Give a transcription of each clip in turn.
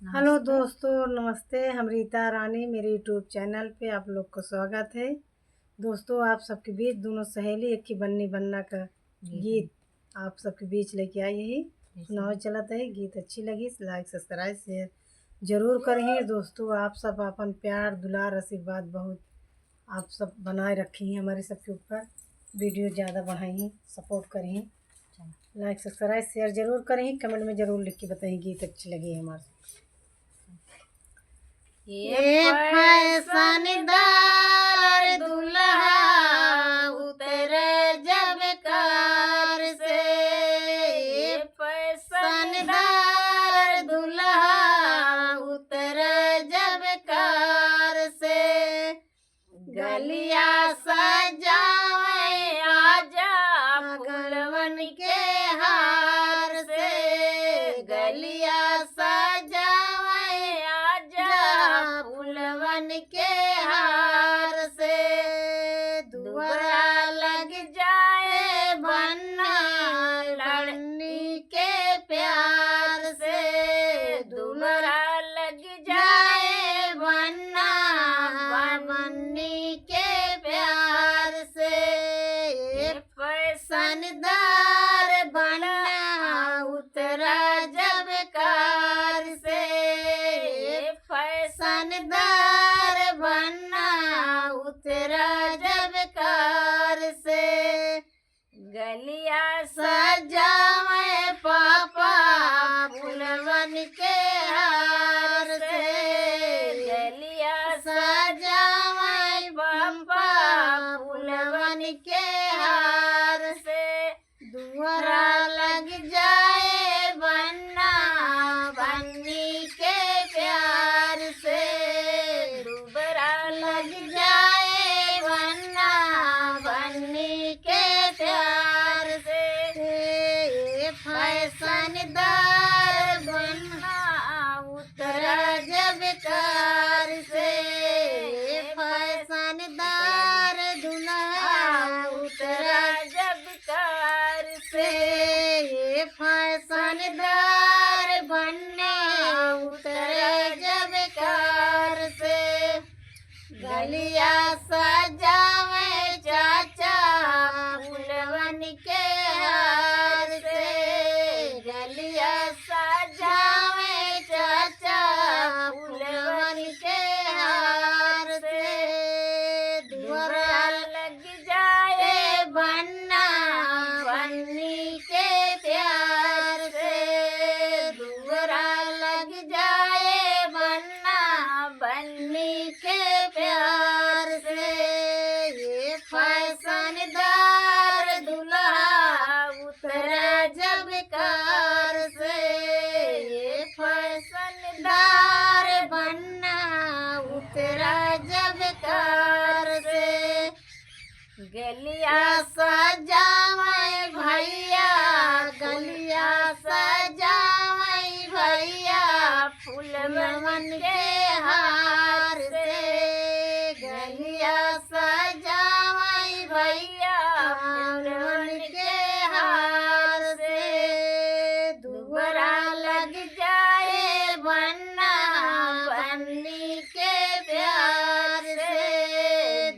Hello दोस्तों, नमस्ते। हम रीता रानी, मेरे यूट्यूब चैनल पे आप लोग को स्वागत है। दोस्तों, आप सबके बीच दोनों सहेली एक की बन्नी बनना का गीत आप सबके बीच लेके आई है। सुनाओ चलत है। गीत अच्छी लगी लाइक सब्सक्राइब शेयर जरूर करें। दोस्तों, आप सब अपन प्यार दुलार आशीर्वाद बहुत आप सब बनाए रखी हैं हमारे सबके ऊपर। वीडियो ज़्यादा बढ़ाई, सपोर्ट करें, लाइक सब्सक्राइब शेयर जरूर करें। कमेंट में ज़रूर लिख के बताएं गीत अच्छी लगी है हमारे। ये फैशनदार दुल्हा उतर जब कार से, ये फैशनदार दुल्हा उतर जब कार से, गलिया सजावे आजा फूलवन के हार से, गलिया सजावे आजा फूलवन के हार से, दुआरा लग जाए बन्ना लड़नी के प्यार से, दुआरा लग जाए बन्ना बन्नी के प्यार से, फैशनदार बन्ना उतरा जब कार से, फैशनदार बन्ना उतरा जब कार से, गलिया सजावे पापा फूलवन के हार से, गलिया सजावे पापा फूलवन के हार से, दुआरा लग जाए बन्ना बन्नी के प्यार से, दुआरा लग जाए बन्ना बन्नी के प्यार से, फैशनदार बन्ना उतरा जब कार से, फैशनदार दुल्हा उतरा जब कार से, फैशनदार बन्ना उतरा जब कार से, गलिया सजावे चाचा फूलवन के हार से, गलिया सजावे चाचा फूलवन के हार से, दुआरा लग जाए बन्ना बन्नी के प्यार से, दुआरा लग जाए बन्ना बन्नी के प्यार से, ये फैशनदार दुल्हा उतरा जब कार से, ये फैशनदार बन्ना उतरा जब कार से, गलिया सजावे भैया गलिया सजावे भैया फूलवन के हार से, गलिया सजावे भैया फूलवन के हार से, दुआरा लग जाए बन्ना बन्नी के प्यार से,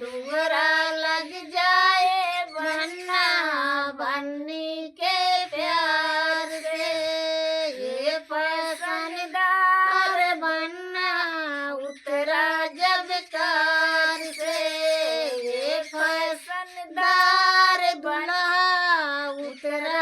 दुआरा लग जाए बन्ना बन्नी के प्यार से, ये फैशनदार बन्ना उतरा जब कार से, ये फैशनदार दुल्हा उतरा